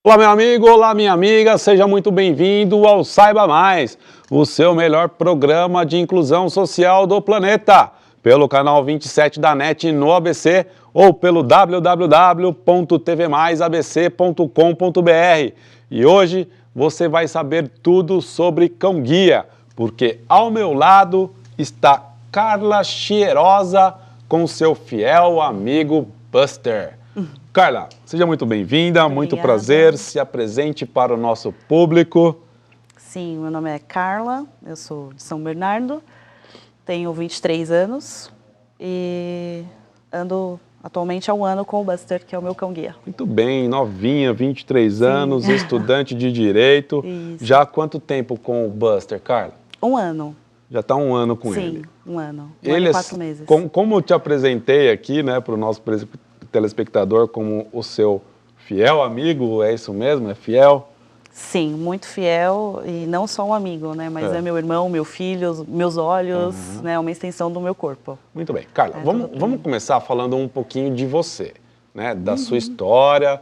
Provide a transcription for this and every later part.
Olá, meu amigo, olá, minha amiga, seja muito bem-vindo ao Saiba Mais, o seu melhor programa de inclusão social do planeta, pelo canal 27 da NET no ABC ou pelo www.tvmaisabc.com.br. E hoje você vai saber tudo sobre cão-guia, porque ao meu lado está Carla Chierosa com seu fiel amigo Buster. Carla, seja muito bem-vinda, muito prazer, se apresente para o nosso público. Sim, meu nome é Carla, eu sou de São Bernardo, tenho 23 anos e ando atualmente há um ano com o Buster, que é o meu cão-guia. Muito bem, novinha, 23 anos, estudante de Direito. Isso. Já há quanto tempo com o Buster, Carla? Um ano. Já está um ano com ele. Sim, um ano. Ele E 4 meses. Como eu te apresentei aqui, né, para o nosso telespectador como o seu fiel amigo, é isso mesmo? É fiel? Sim, muito fiel e não só um amigo, né, mas é meu irmão, meu filho, meus olhos, né, uma extensão do meu corpo. Muito bem. Carla, vamos começar falando um pouquinho de você, né, da sua história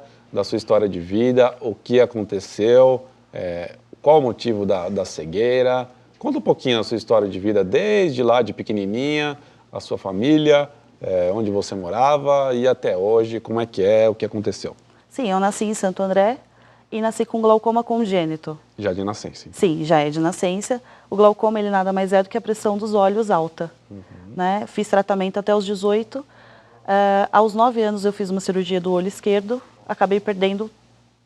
de vida, o que aconteceu, qual o motivo da cegueira. Conta um pouquinho a sua história de vida desde lá de pequenininha, a sua família, onde você morava e até hoje, como é, o que aconteceu? Sim, eu nasci em Santo André e nasci com glaucoma congênito. Já de nascença? Sim, já é de nascença. O glaucoma, ele nada mais é do que a pressão dos olhos alta. Né? Fiz tratamento até os 18. Aos 9 anos eu fiz uma cirurgia do olho esquerdo, acabei perdendo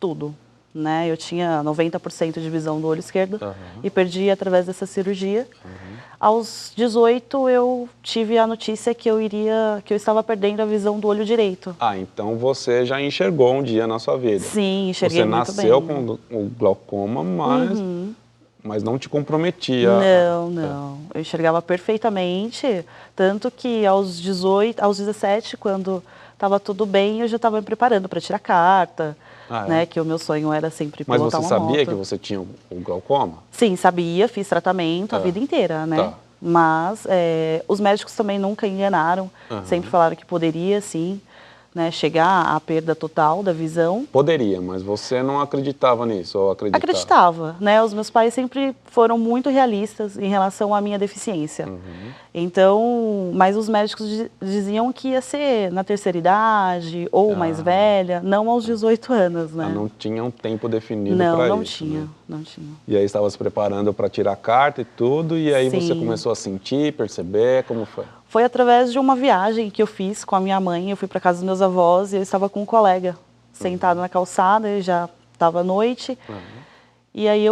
tudo. Né? Eu tinha 90% de visão do olho esquerdo e perdi através dessa cirurgia. Aos 18 eu tive a notícia que eu estava perdendo a visão do olho direito. Ah, então você já enxergou um dia na sua vida. Sim, enxerguei muito bem. Você nasceu com o glaucoma, mas não te comprometia. Não. Eu enxergava perfeitamente, tanto que aos 17, quando estava tudo bem, eu já estava me preparando para tirar carta. Né, que o meu sonho era sempre pilotar uma moto. Mas você sabia que você tinha o glaucoma? Sim, sabia, fiz tratamento a vida inteira, né? Tá. Mas os médicos também nunca enganaram, sempre falaram que poderia, sim, né, chegar à perda total da visão. Poderia, mas você não acreditava nisso, ou acreditava? Acreditava, né? Os meus pais sempre foram muito realistas em relação à minha deficiência. Então, mas os médicos diziam que ia ser na terceira idade ou mais velha, não aos 18 anos, né? Não tinha um tempo definido para isso. Não tinha. E aí estava se preparando para tirar a carta e tudo, e aí Sim. você começou a sentir, perceber, como foi? Foi através de uma viagem que eu fiz com a minha mãe. Eu fui para casa dos meus avós e eu estava com um colega sentado na calçada, e já estava noite. E aí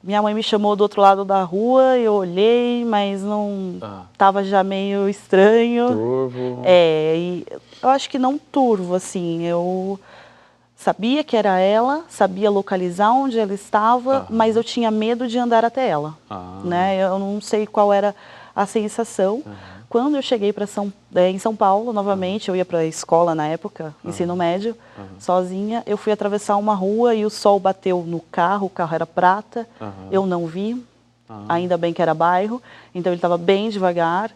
minha mãe me chamou do outro lado da rua, eu olhei, mas não estava já meio estranho. Turvo. E eu acho que não turvo, assim. Eu sabia que era ela, sabia localizar onde ela estava, mas eu tinha medo de andar até ela. Né? Eu não sei qual era a sensação. Quando eu cheguei em São Paulo, novamente, eu ia para a escola na época, ensino médio, sozinha. Eu fui atravessar uma rua e o sol bateu no carro, o carro era prata, eu não vi, ainda bem que era bairro, então ele estava bem devagar.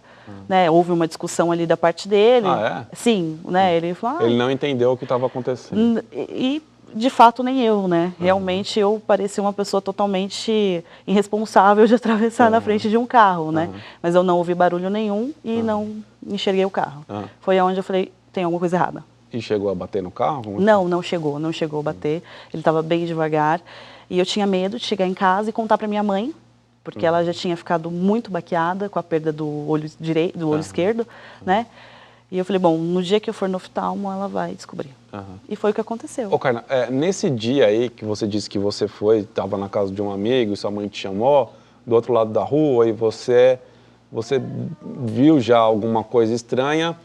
Né? Houve uma discussão ali da parte dele. Sim, né? Ele falou... Ele não entendeu o que estava acontecendo. E de fato, nem eu, né? Realmente, eu parecia uma pessoa totalmente irresponsável de atravessar na frente de um carro, né? Mas eu não ouvi barulho nenhum e não enxerguei o carro. Foi onde eu falei, tem alguma coisa errada. E chegou a bater no carro? Não chegou a bater. Ele estava bem devagar. E eu tinha medo de chegar em casa e contar para minha mãe, porque ela já tinha ficado muito baqueada com a perda do olho direito, do olho esquerdo, né? E eu falei, bom, no dia que eu for no oftalmo, ela vai descobrir. E foi o que aconteceu. Ô, Carla, nesse dia aí que você disse que você estava na casa de um amigo e sua mãe te chamou, do outro lado da rua, e você viu já alguma coisa estranha,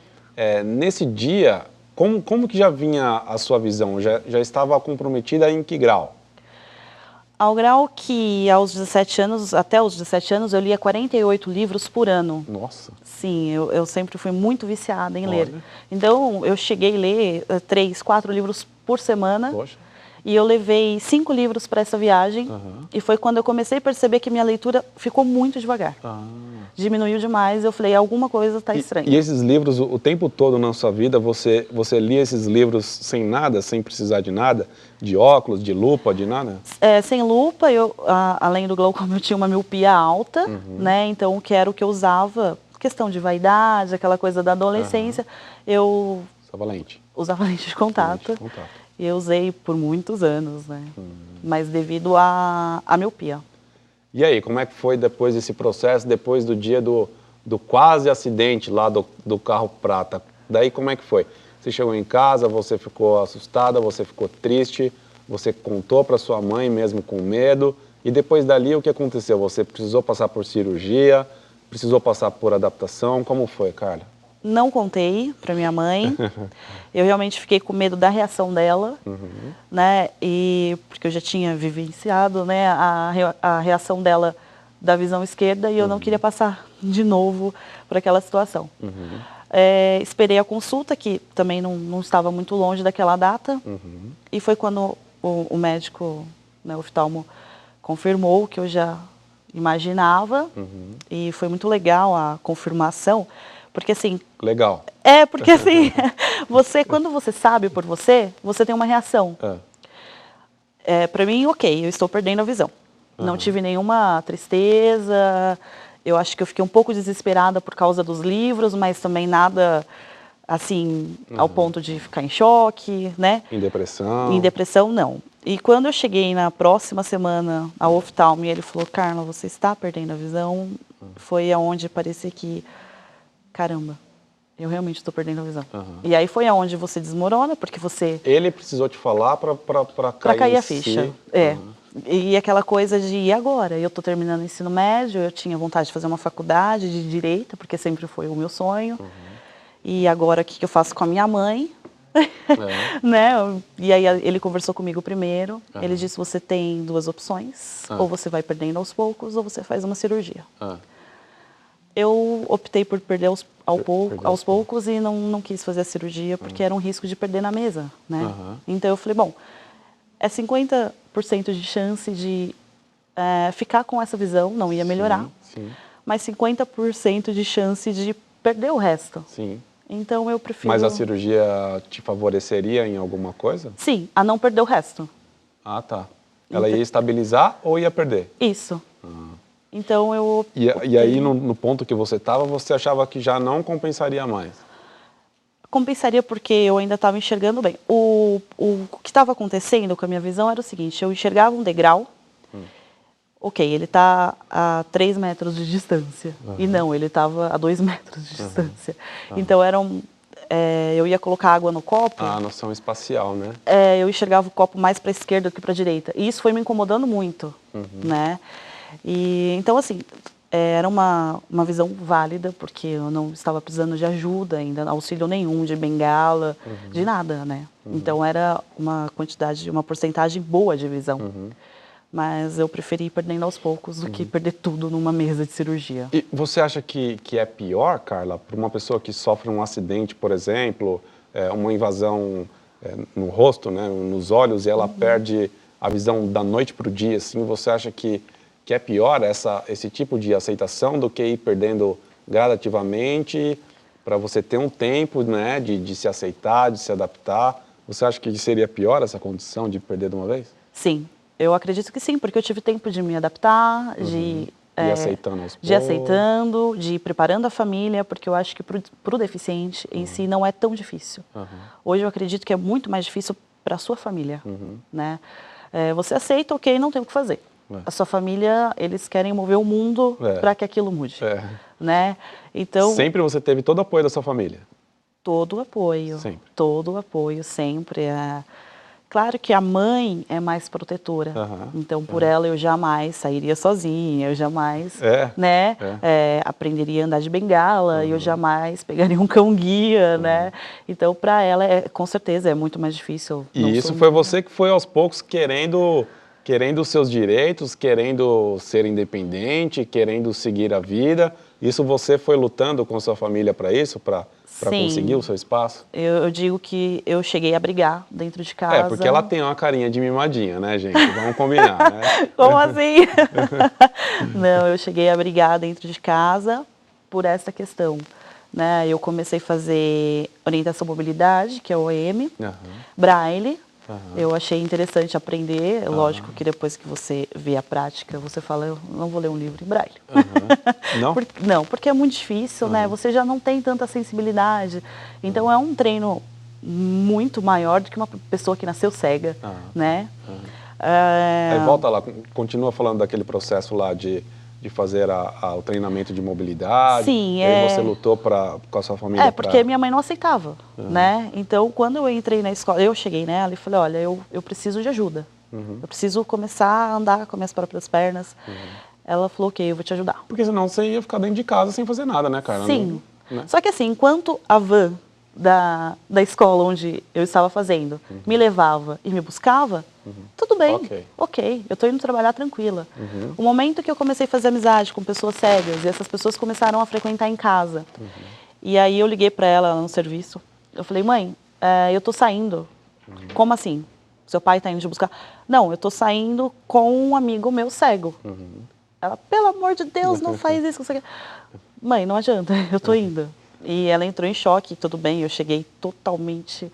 nesse dia, como que já vinha a sua visão? Já estava comprometida em que grau? Ao grau que até os 17 anos, eu lia 48 livros por ano. Nossa! Sim, eu sempre fui muito viciada em ler. Então, eu cheguei a ler 3, 4 livros por semana. Poxa. E eu levei 5 livros para essa viagem. E foi quando eu comecei a perceber que minha leitura ficou muito devagar. diminuiu demais. Eu falei, alguma coisa está estranha. E esses livros, o tempo todo na sua vida, você lia esses livros sem nada, sem precisar de nada? De óculos, de lupa, de nada? Sem lupa, além do glaucoma, eu tinha uma miopia alta, né? Então, que era o que eu usava, questão de vaidade, aquela coisa da adolescência, eu... Usava lente? Usava lente de contato. Lente de contato. E eu usei por muitos anos, né? Mas devido à miopia. E aí, como é que foi depois desse processo, depois do dia do quase acidente lá do carro prata? Daí como é que foi? Você chegou em casa, você ficou assustada, você ficou triste, você contou para sua mãe mesmo com medo, e depois dali o que aconteceu? Você precisou passar por cirurgia, precisou passar por adaptação, como foi, Carla? Não contei para minha mãe, eu realmente fiquei com medo da reação dela, né, porque eu já tinha vivenciado, né, a reação dela da visão esquerda e eu não queria passar de novo por aquela situação. Esperei a consulta, que também não estava muito longe daquela data, e foi quando o médico, né, o oftalmo, confirmou o que eu já imaginava, e foi muito legal a confirmação, porque assim... Legal. Porque assim, quando você sabe por você, você tem uma reação. Para mim, ok, eu estou perdendo a visão. Não tive nenhuma tristeza, eu acho que eu fiquei um pouco desesperada por causa dos livros, mas também nada, assim, ao ponto de ficar em choque, né? Em depressão? Em depressão, não. E quando eu cheguei na próxima semana ao oftalmo e ele falou, Carla, você está perdendo a visão, foi aonde parecia que, caramba, eu realmente estou perdendo a visão. E aí foi aonde você desmorona, porque você... Ele precisou te falar para cair a ficha. E aquela coisa de, e agora? Eu estou terminando o ensino médio, eu tinha vontade de fazer uma faculdade de Direito, porque sempre foi o meu sonho. E agora, o que eu faço com a minha mãe? Né? E aí ele conversou comigo primeiro. Ele disse, você tem duas opções. Ou você vai perdendo aos poucos, ou você faz uma cirurgia. Eu optei por perder aos poucos e não quis fazer a cirurgia, porque era um risco de perder na mesa, né? Então eu falei, bom, é 50% de chance de ficar com essa visão, não ia melhorar, mas 50% de chance de perder o resto. Então eu prefiro... Mas a cirurgia te favoreceria em alguma coisa? Sim, a não perder o resto. Ah, tá. Ela ia estabilizar ou ia perder? Isso. Então eu... E aí, no ponto que você estava, você achava que já não compensaria mais? Compensaria porque eu ainda estava enxergando bem. O que estava acontecendo com a minha visão era o seguinte, eu enxergava um degrau, ok, ele está a 3 metros de distância. E não, ele estava a 2 metros de distância. Então eu ia colocar água no copo... A noção espacial, né? Eu enxergava o copo mais para a esquerda do que para a direita. E isso foi me incomodando muito, né? E, então, assim, era uma visão válida, porque eu não estava precisando de ajuda ainda, auxílio nenhum, de bengala, de nada, né? Então, era uma porcentagem boa de visão. Mas eu preferi ir perdendo aos poucos do que perder tudo numa mesa de cirurgia. E você acha que é pior, Carla, para uma pessoa que sofre um acidente, por exemplo, uma invasão no rosto, né, nos olhos, e ela perde a visão da noite para o dia, assim, você acha que é pior esse tipo de aceitação do que ir perdendo gradativamente para você ter um tempo, né, de se aceitar, de se adaptar? Você acha que seria pior essa condição de perder de uma vez? Sim, eu acredito que sim, porque eu tive tempo de me adaptar, de aceitando aos poucos. De aceitando, de ir preparando a família, porque eu acho que para o deficiente em si não é tão difícil. Hoje eu acredito que é muito mais difícil para a sua família, né? Você aceita, ok, não tem o que fazer. A sua família, eles querem mover o mundo para que aquilo mude, né? Então, sempre você teve todo o apoio da sua família? Todo o apoio. Sempre? Todo o apoio, sempre. Claro que a mãe é mais protetora, então por ela eu jamais sairia sozinha, eu jamais né, aprenderia a andar de bengala, eu jamais pegaria um cão-guia, né? Então para ela, com certeza, é muito mais difícil. E isso foi você que foi aos poucos querendo querendo os seus direitos, querendo ser independente, querendo seguir a vida. Isso você foi lutando com sua família para isso, para conseguir o seu espaço? Eu digo que eu cheguei a brigar dentro de casa. Porque ela tem uma carinha de mimadinha, né, gente? Vamos combinar, né? Como assim? Não, eu cheguei a brigar dentro de casa por essa questão. Né? Eu comecei a fazer orientação mobilidade, que é o OM, Braille. Eu achei interessante aprender. Lógico que depois que você vê a prática, você fala, eu não vou ler um livro em Braille. Não? Não, porque é muito difícil, né? Você já não tem tanta sensibilidade. Então é um treino muito maior do que uma pessoa que nasceu cega, né? Aí volta lá, continua falando daquele processo lá de fazer o treinamento de mobilidade. Sim, e aí você lutou com a sua família? Porque minha mãe não aceitava, né? Então, quando eu entrei na escola, eu cheguei nela e falei, olha, eu preciso de ajuda. Eu preciso começar a andar com as minhas próprias pernas. Ela falou, ok, eu vou te ajudar. Porque senão você ia ficar dentro de casa sem fazer nada, né, cara? Sim. Não, né? Só que assim, enquanto a van da escola onde eu estava fazendo me levava e me buscava, tudo bem, ok, eu estou indo trabalhar tranquila. O momento que eu comecei a fazer amizade com pessoas cegas e essas pessoas começaram a frequentar em casa, e aí eu liguei para ela no serviço, eu falei, mãe, eu estou saindo. Como assim? Seu pai está indo te buscar? Não, eu estou saindo com um amigo meu cego. Ela, pelo amor de Deus, não faz isso. Mãe, não adianta, eu estou indo. E ela entrou em choque, tudo bem, eu cheguei totalmente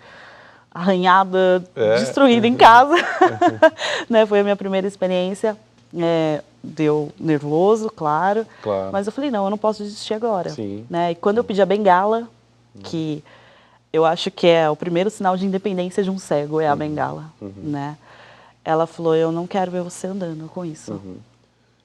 arranhada, destruída em casa. Né? Foi a minha primeira experiência, deu nervoso, claro, mas eu falei, não, eu não posso desistir agora. Né? E quando eu pedi a bengala, que eu acho que é o primeiro sinal de independência de um cego, é a bengala, né? Ela falou, eu não quero ver você andando com isso.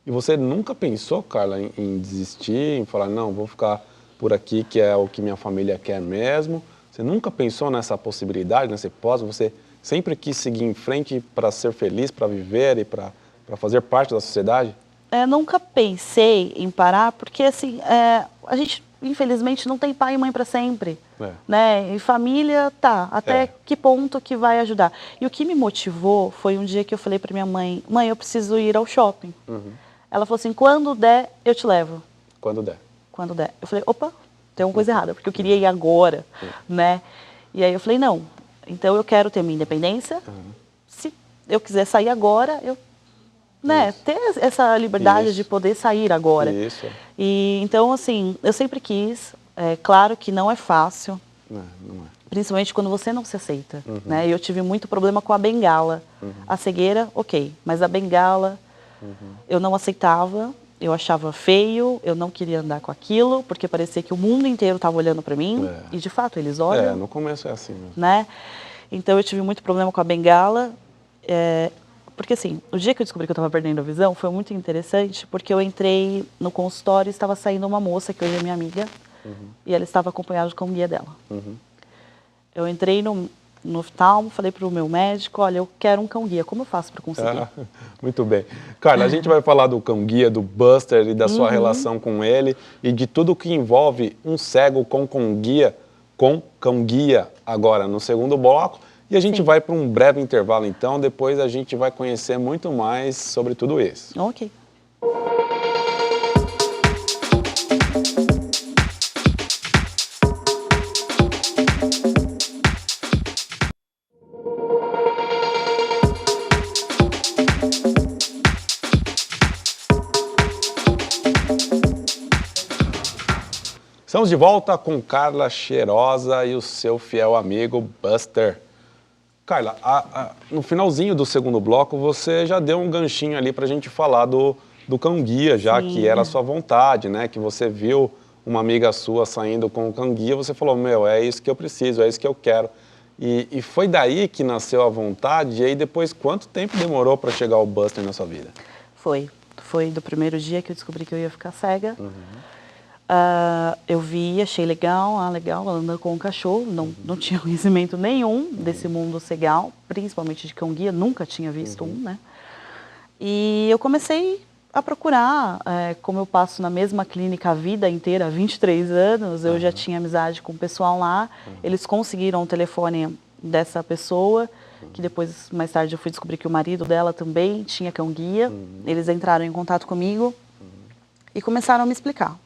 E você nunca pensou, Carla, em desistir, em falar, não, vou ficar por aqui, que é o que minha família quer mesmo? Você nunca pensou nessa possibilidade, nessa hipótese? Você sempre quis seguir em frente para ser feliz, para viver e para fazer parte da sociedade? Nunca pensei em parar, porque assim, a gente infelizmente não tem pai e mãe para sempre. Né? E família, até que ponto que vai ajudar? E o que me motivou foi um dia que eu falei para minha mãe, mãe, eu preciso ir ao shopping. Ela falou assim, quando der, eu te levo. Quando der. Quando der. Eu falei, opa, tem uma coisa errada, porque eu queria ir agora, né? E aí eu falei, não, então eu quero ter minha independência, se eu quiser sair agora, eu, né, ter essa liberdade de poder sair agora. E então, assim, eu sempre quis, claro que não é fácil, não é. Principalmente quando você não se aceita, né? Eu tive muito problema com a bengala, a cegueira, ok, mas a bengala eu não aceitava. Eu achava feio, eu não queria andar com aquilo, porque parecia que o mundo inteiro estava olhando para mim, e de fato eles olham. No começo é assim mesmo. Né? Então eu tive muito problema com a bengala, porque assim, o dia que eu descobri que eu estava perdendo a visão foi muito interessante, porque eu entrei no consultório e estava saindo uma moça, que hoje é minha amiga, e ela estava acompanhada com o guia dela. Eu entrei no oftalmo, falei para o meu médico, olha, eu quero um cão-guia, como eu faço para conseguir? Muito bem. Carla, a gente vai falar do cão-guia, do Buster e da sua relação com ele e de tudo que envolve um cego com cão-guia agora no segundo bloco. E a gente vai para um breve intervalo então, depois a gente vai conhecer muito mais sobre tudo isso. Ok. Estamos de volta com Carla Cheirosa e o seu fiel amigo Buster. Carla, no finalzinho do segundo bloco, você já deu um ganchinho ali para a gente falar do cão-guia, já que era a sua vontade, né? Que você viu uma amiga sua saindo com o cão-guia, você falou, meu, é isso que eu preciso, é isso que eu quero. E foi daí que nasceu a vontade, e aí depois, quanto tempo demorou para chegar o Buster na sua vida? Foi do primeiro dia que eu descobri que eu ia ficar cega. Eu vi, achei legal, legal, ela andando com um cachorro, não tinha conhecimento nenhum desse mundo cegal, principalmente de cão-guia, nunca tinha visto um, né? E eu comecei a procurar, como eu passo na mesma clínica a vida inteira, há 23 anos, eu já tinha amizade com o pessoal lá, eles conseguiram o telefone dessa pessoa, que depois, mais tarde, eu fui descobrir que o marido dela também tinha cão-guia. Eles entraram em contato comigo e começaram a me explicar.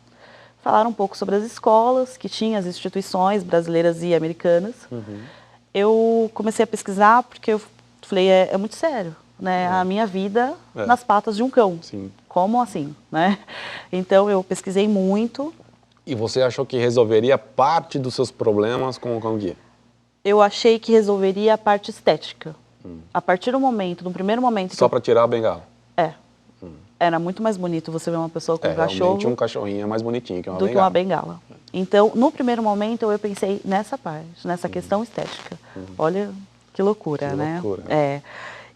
Falaram um pouco sobre as escolas, que tinha as instituições brasileiras e americanas. Eu comecei a pesquisar porque eu falei, é muito sério, né? A minha vida nas patas de um cão. Sim. Como assim, né? Então, eu pesquisei muito. E você achou que resolveria parte dos seus problemas com o cão-guia? Eu achei que resolveria a parte estética. A partir do momento, no primeiro momento... Só para tirar a bengala? Era muito mais bonito você ver uma pessoa com um realmente cachorro... um cachorrinho é mais bonitinho que uma do bengala. que uma bengala. Então, no primeiro momento, eu pensei nessa parte, nessa questão estética. Olha que loucura, né? Loucura.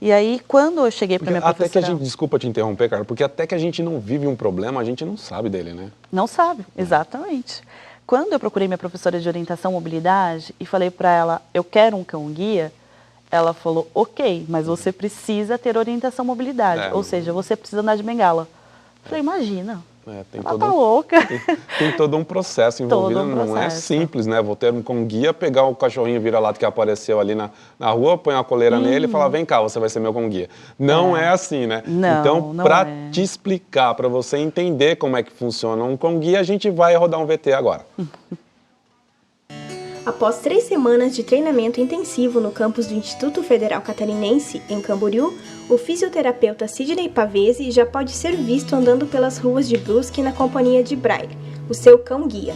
E aí, quando eu cheguei para minha professora... Até que a gente, desculpa te interromper, cara, porque até que a gente não vive um problema, a gente não sabe dele, né? Não sabe, exatamente. Quando eu procurei minha professora de orientação mobilidade e falei para ela, eu quero um cão-guia, ela falou, ok, mas você precisa ter orientação mobilidade, ou seja, você precisa andar de bengala. Eu falei, imagina, ela tá louca. Tem todo um processo envolvido, não é simples, né? Vou ter um cão-guia, pegar o cachorrinho vira-lata que apareceu ali na rua, põe a coleira nele e falar, vem cá, você vai ser meu cão-guia. Não é assim, né? Então, para te explicar, para você entender como é que funciona um cão-guia, a gente vai rodar um VT agora. Após 3 semanas de treinamento intensivo no campus do Instituto Federal Catarinense, em Camboriú, o fisioterapeuta Sidney Pavese já pode ser visto andando pelas ruas de Brusque na companhia de Braille, o seu cão-guia.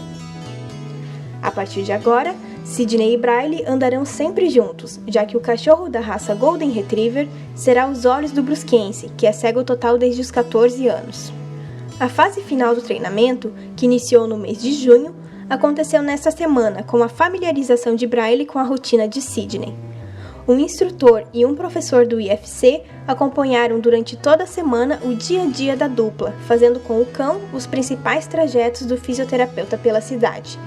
A partir de agora, Sidney e Braille andarão sempre juntos, já que o cachorro da raça Golden Retriever será os olhos do brusquense, que é cego total desde os 14 anos. A fase final do treinamento, que iniciou no mês de junho, aconteceu nesta semana com a familiarização de Braille com a rotina de Sidney. Um instrutor e um professor do IFC acompanharam durante toda a semana o dia a dia da dupla, fazendo com o cão os principais trajetos do fisioterapeuta pela cidade.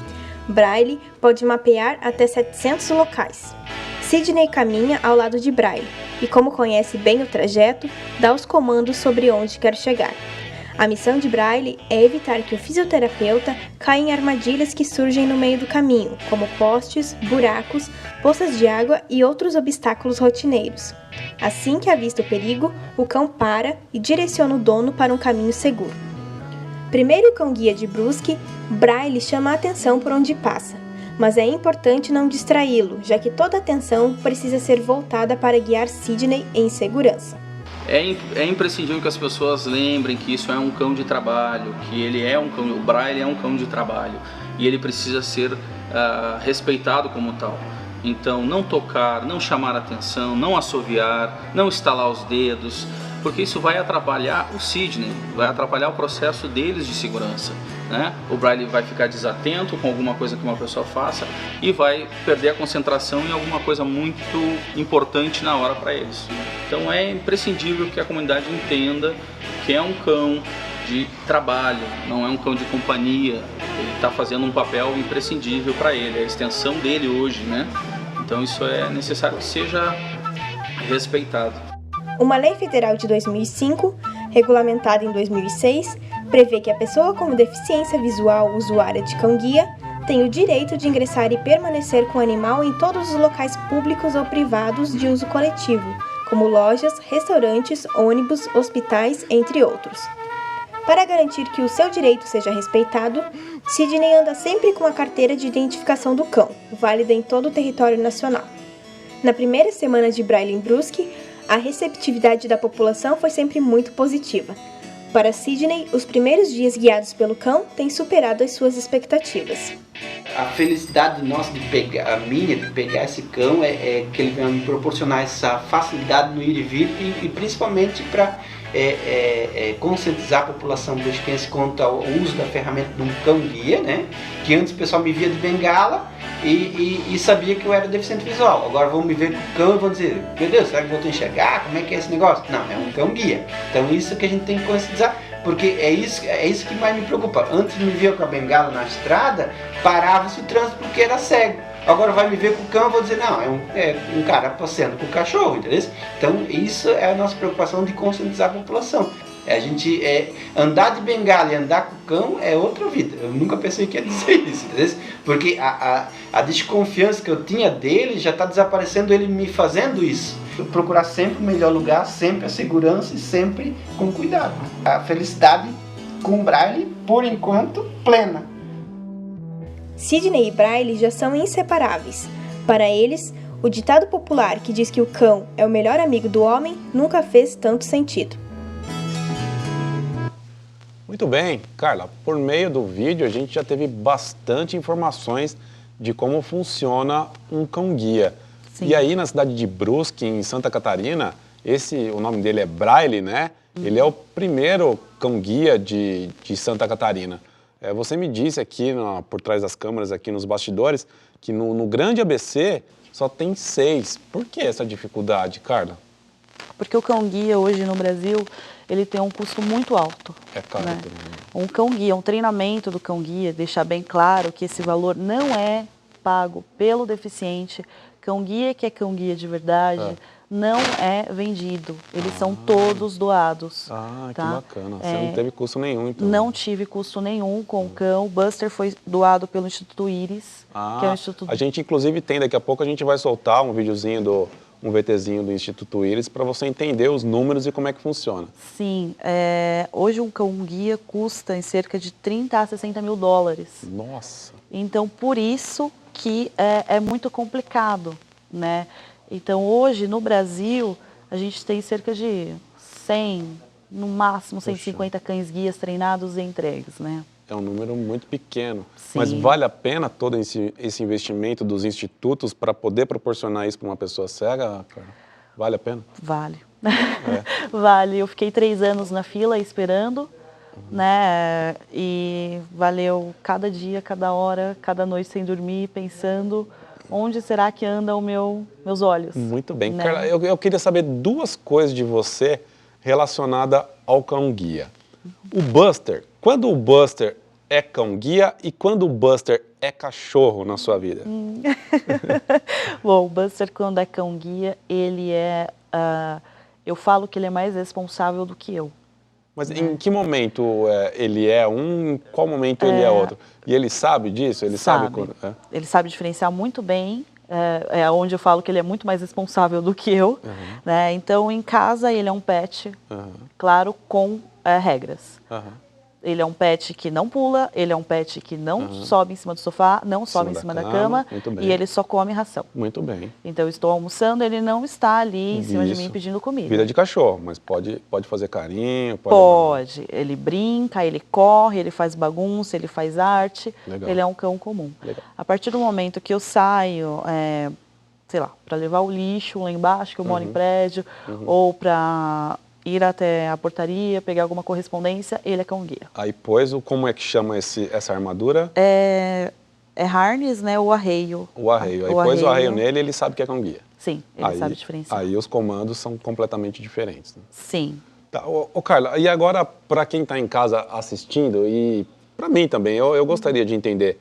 Braille pode mapear até 700 locais. Sidney caminha ao lado de Braille e, como conhece bem o trajeto, dá os comandos sobre onde quer chegar. A missão de Braille é evitar que o fisioterapeuta caia em armadilhas que surgem no meio do caminho, como postes, buracos, poças de água e outros obstáculos rotineiros. Assim que avista o perigo, o cão para e direciona o dono para um caminho seguro. Primeiro cão-guia de Brusque, Braille chama a atenção por onde passa, mas é importante não distraí-lo, já que toda a atenção precisa ser voltada para guiar Sidney em segurança. É imprescindível que as pessoas lembrem que isso é um cão de trabalho, que ele é um cão, o Braille é um cão de trabalho e ele precisa ser respeitado como tal. Então, não tocar, não chamar atenção, não assoviar, não estalar os dedos, porque isso vai atrapalhar o Sidney, vai atrapalhar o processo deles de segurança, né? O Braille vai ficar desatento com alguma coisa que uma pessoa faça e vai perder a concentração em alguma coisa muito importante na hora para eles. Então é imprescindível que a comunidade entenda que é um cão de trabalho, não é um cão de companhia. Ele está fazendo um papel imprescindível para ele, é a extensão dele hoje, né? Então isso é necessário que seja respeitado. Uma lei federal de 2005, regulamentada em 2006, prevê que a pessoa com deficiência visual usuária de cão-guia tem o direito de ingressar e permanecer com o animal em todos os locais públicos ou privados de uso coletivo, como lojas, restaurantes, ônibus, hospitais, entre outros. Para garantir que o seu direito seja respeitado, Sidney anda sempre com a carteira de identificação do cão, válida em todo o território nacional. Na primeira semana de Braille em Brusque, a receptividade da população foi sempre muito positiva. Para Sidney, os primeiros dias guiados pelo cão têm superado as suas expectativas. A felicidade nossa de pegar esse cão é que ele vai me proporcionar essa facilidade no ir e vir e principalmente para conscientizar a população brusquense quanto ao uso da ferramenta de um cão-guia, né? Que antes o pessoal me via de bengala e sabia que eu era deficiente visual. Agora vão me ver com o cão e vão dizer, meu Deus, será que eu vou enxergar? Como é que é esse negócio? Não, é um cão-guia. Então isso que a gente tem que conscientizar, porque é isso que mais me preocupa. Antes me via com a bengala na estrada, parava-se o trânsito porque era cego. Agora vai me ver com o cão, eu vou dizer, não, é um cara passeando com o cachorro, entendeu? Então isso é a nossa preocupação de conscientizar a população. A gente andar de bengala e andar com o cão é outra vida. Eu nunca pensei que ia dizer isso, entendeu? Porque a desconfiança que eu tinha dele já está desaparecendo, ele me fazendo isso. Eu procurar sempre o melhor lugar, sempre a segurança e sempre com cuidado. A felicidade com o Braille, por enquanto, plena. Sidney e Braille já são inseparáveis. Para eles, o ditado popular que diz que o cão é o melhor amigo do homem nunca fez tanto sentido. Muito bem, Carla, por meio do vídeo a gente já teve bastante informações de como funciona um cão-guia. Sim. E aí na cidade de Brusque, em Santa Catarina, o nome dele é Braille, né? Ele é o primeiro cão-guia de Santa Catarina. Você me disse aqui, por trás das câmeras, aqui nos bastidores, que no grande ABC só tem 6. Por que essa dificuldade, Carla? Porque o cão-guia hoje no Brasil, ele tem um custo muito alto. É caro, né? Também. Um cão-guia, um treinamento do cão-guia, deixar bem claro que esse valor não é pago pelo deficiente. Cão-guia que é cão-guia de verdade, não é vendido. Eles são todos doados. Ah, tá? Que bacana. Você não teve custo nenhum, então. Não tive custo nenhum com o cão. O Buster foi doado pelo Instituto Íris, que é o Instituto... A gente, inclusive, tem, daqui a pouco a gente vai soltar um videozinho um VTzinho do Instituto Íris para você entender os números e como é que funciona. Sim, hoje um cão-guia custa em cerca de 30 a 60 mil dólares. Nossa! Então, por isso que é muito complicado, né? Então, hoje, no Brasil, a gente tem cerca de 100, no máximo 150 cães-guias treinados e entregues, né? É um número muito pequeno. Sim. Mas vale a pena todo esse investimento dos institutos para poder proporcionar isso para uma pessoa cega, Carla? Vale a pena? Vale. Vale. Eu fiquei 3 anos na fila esperando, né? E valeu cada dia, cada hora, cada noite sem dormir, pensando onde será que andam meus olhos. Muito bem. Né? Carla, eu queria saber 2 coisas de você relacionadas ao cão-guia. O Buster, quando o Buster é cão-guia e quando o Buster é cachorro na sua vida? Bom, o Buster, quando é cão-guia, ele eu falo que ele é mais responsável do que eu. Mas em que momento ele é um, em qual momento ele é outro? E ele sabe disso? Ele sabe quando... Ele sabe diferenciar muito bem. É onde eu falo que ele é muito mais responsável do que eu. Né? Então, em casa, ele é um pet, claro, com regras. Ele é um pet que não pula, ele é um pet que não sobe em cima do sofá, não sobe em cima da cama e ele só come ração. Muito bem. Então, eu estou almoçando, ele não está ali em cima de mim pedindo comida. Vida de cachorro, mas pode fazer carinho? Pode. Ele brinca, ele corre, ele faz bagunça, ele faz arte. Legal. Ele é um cão comum. Legal. A partir do momento que eu saio, sei lá, para levar o lixo lá embaixo, que eu moro em prédio, ou para ir até a portaria, pegar alguma correspondência, ele é cão-guia. Aí, como é que chama essa armadura? É harness, né, o arreio. O arreio. Aí pôs o arreio nele, ele sabe que é cão-guia. Sim, ele sabe diferenciar. Aí os comandos são completamente diferentes. Né? Sim. Tá, Carla, e agora para quem está em casa assistindo, e para mim também, eu gostaria de entender,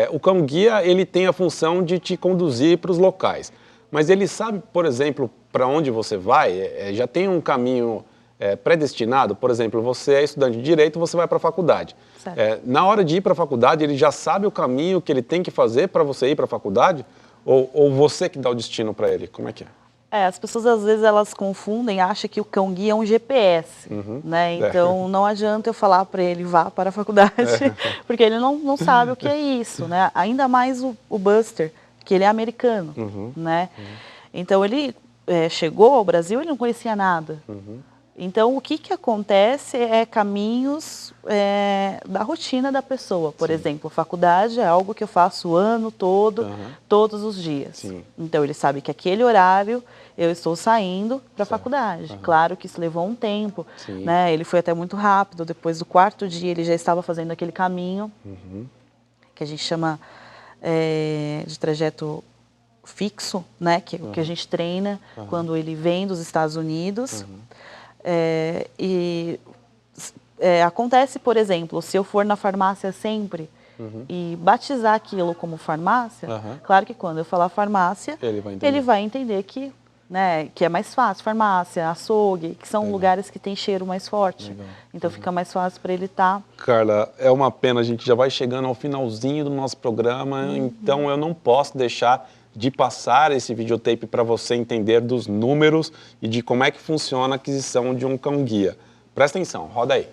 o cão-guia ele tem a função de te conduzir para os locais, mas ele sabe, por exemplo, para onde você vai, já tem um caminho predestinado, por exemplo, você é estudante de Direito, você vai para a faculdade. Na hora de ir para a faculdade, ele já sabe o caminho que ele tem que fazer para você ir para a faculdade? Ou você que dá o destino para ele? Como é que é? As pessoas às vezes elas confundem, acham que o cão-guia é um GPS, né? Então não adianta eu falar para ele vá para a faculdade, porque ele não sabe o que é isso, né? Ainda mais o Buster, que ele é americano, né? Então ele chegou ao Brasil, ele não conhecia nada. Então o que acontece é caminhos da rotina da pessoa. Por exemplo, faculdade é algo que eu faço o ano todo, todos os dias. Então ele sabe que aquele horário eu estou saindo para a faculdade. Claro que isso levou um tempo, né? Ele foi até muito rápido. Depois do 4º dia ele já estava fazendo aquele caminho que a gente chama de trajeto fixo, né? Que a gente treina quando ele vem dos Estados Unidos. Acontece, por exemplo, se eu for na farmácia sempre e batizar aquilo como farmácia, claro que quando eu falar farmácia, ele vai entender que né, que é mais fácil, farmácia, açougue, que são lugares que tem cheiro mais forte. Então fica mais fácil para ele estar. Carla, é uma pena, a gente já vai chegando ao finalzinho do nosso programa, então eu não posso deixar de passar esse videotape para você entender dos números e de como é que funciona a aquisição de um cão-guia. Presta atenção, roda aí.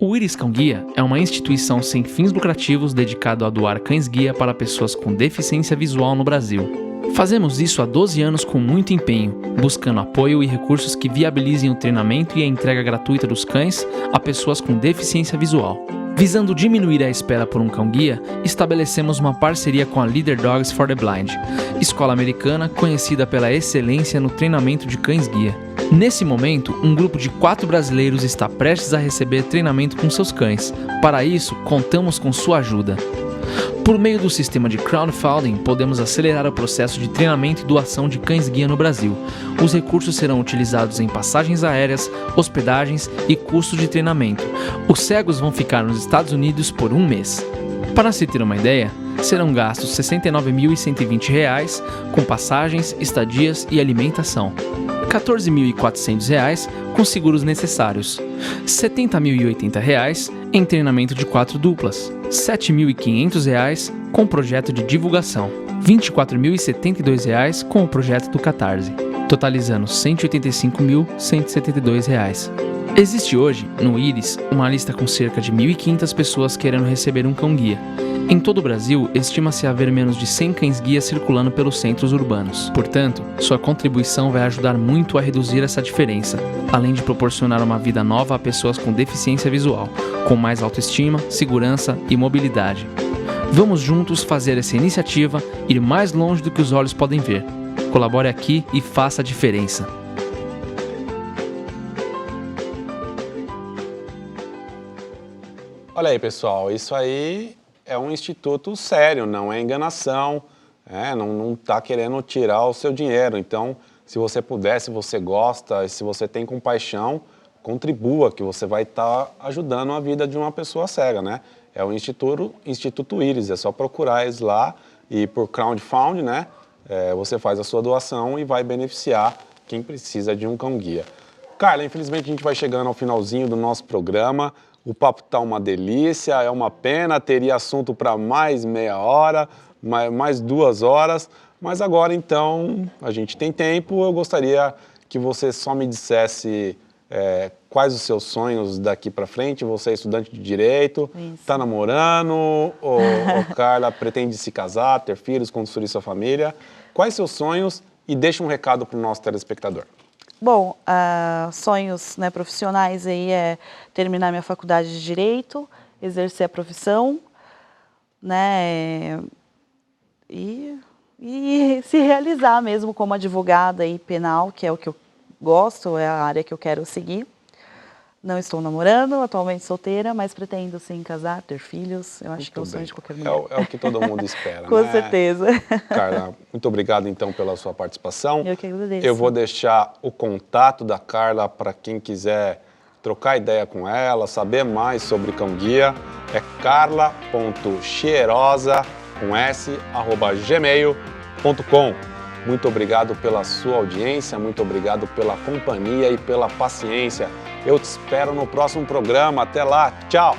O Íris Cão Guia é uma instituição sem fins lucrativos dedicada a doar cães-guia para pessoas com deficiência visual no Brasil. Fazemos isso há 12 anos com muito empenho, buscando apoio e recursos que viabilizem o treinamento e a entrega gratuita dos cães a pessoas com deficiência visual. Visando diminuir a espera por um cão-guia, estabelecemos uma parceria com a Leader Dogs for the Blind, escola americana conhecida pela excelência no treinamento de cães-guia. Nesse momento, um grupo de 4 brasileiros está prestes a receber treinamento com seus cães. Para isso, contamos com sua ajuda. Por meio do sistema de crowdfunding, podemos acelerar o processo de treinamento e doação de cães-guia no Brasil. Os recursos serão utilizados em passagens aéreas, hospedagens e custos de treinamento. Os cegos vão ficar nos Estados Unidos por 1 mês. Para se ter uma ideia, serão gastos R$ 69.120 com passagens, estadias e alimentação. R$ 14.400 com seguros necessários, R$ 70.080 em treinamento de 4 duplas, R$ 7.500 com projeto de divulgação, R$ 24.072 com o projeto do Catarse, totalizando R$ 185.172. Existe hoje, no Íris, uma lista com cerca de 1.500 pessoas querendo receber um cão-guia. Em todo o Brasil, estima-se haver menos de 100 cães-guia circulando pelos centros urbanos. Portanto, sua contribuição vai ajudar muito a reduzir essa diferença, além de proporcionar uma vida nova a pessoas com deficiência visual, com mais autoestima, segurança e mobilidade. Vamos juntos fazer essa iniciativa ir mais longe do que os olhos podem ver. Colabore aqui e faça a diferença. Olha aí, pessoal, isso aí é um instituto sério, não é enganação, não está querendo tirar o seu dinheiro. Então, se você puder, se você gosta, se você tem compaixão, contribua, que você vai estar ajudando a vida de uma pessoa cega, né? É o Instituto Íris, é só procurar eles lá e por crowdfunding, né? Você faz a sua doação e vai beneficiar quem precisa de um cão-guia. Carla, infelizmente a gente vai chegando ao finalzinho do nosso programa. O papo tá uma delícia, é uma pena, teria assunto para mais meia hora, mais 2 horas, mas agora então a gente tem tempo. Eu gostaria que você só me dissesse quais os seus sonhos daqui para frente. Você é estudante de Direito, está namorando, ou Carla pretende se casar, ter filhos, construir sua família. Quais seus sonhos e deixa um recado para o nosso telespectador. Bom, sonhos, né, profissionais aí é terminar minha faculdade de Direito, exercer a profissão, né, e se realizar mesmo como advogada e penal, que é o que eu gosto, é a área que eu quero seguir. Não estou namorando, atualmente solteira, mas pretendo sim casar, ter filhos. Eu acho que é o sonho de qualquer mulher. É o que todo mundo espera, Com né? certeza. Carla, muito obrigado então pela sua participação. Eu que agradeço. Eu vou deixar o contato da Carla para quem quiser trocar ideia com ela, saber mais sobre cão-guia. É carla.cheirosa@gmail.com. Muito obrigado pela sua audiência, muito obrigado pela companhia e pela paciência. Eu te espero no próximo programa. Até lá, tchau!